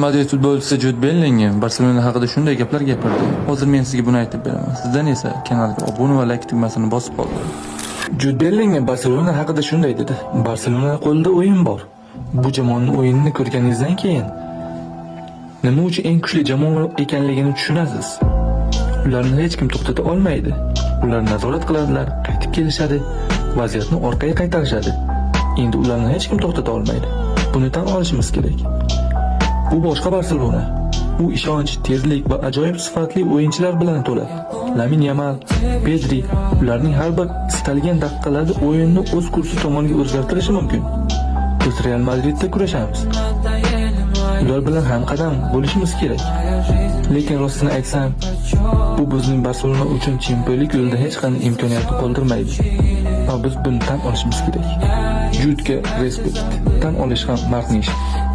Madrid futbolchisi Jude Bellingham Barselona haqida shunday gaplar gapirdi. Hozir men sizga buni aytib beraman. Sizdan esa kanalga obuna va like tugmasini bosib qoldiring. Jude Bellingham Barselona haqida shunday dedi. Barselona qo'lida o'yin bor. Bu jamoaning o'yinini ko'rganingizdan keyin nima uchun eng kuchli jamoa ekanligini tushunasiz. Ularni hech kim to'xtata olmaydi. Ular nazorat qiladilar, qaytib kelishadi, vaziyatni orqaga qaytarishadi. Endi ularni hech kim to'xtata olmaydi. Buni tan olishimiz kerak. Bu boshqa Barselona. U ishonch, tezlik va ajoyib sifatli o'yinchilar bilan to'la. Lamine Yamal, Pedri, ularning har bir istalgan daqiqalarda o'yinni o'z kursi tomoniga o'zgartirishi mumkin. Biz Real Madridda kurashamiz. Ular bilan hamqadam bo'lishimiz kerak. Lekin rostini aytsam, bu bizning Barselona uchun chempionlik yo'lida hech qanday imkoniyatni qoldirmaydi. Va biz buni tan olishimiz kerak. Jude'ga respekt. Tan olish ham mardning ishi.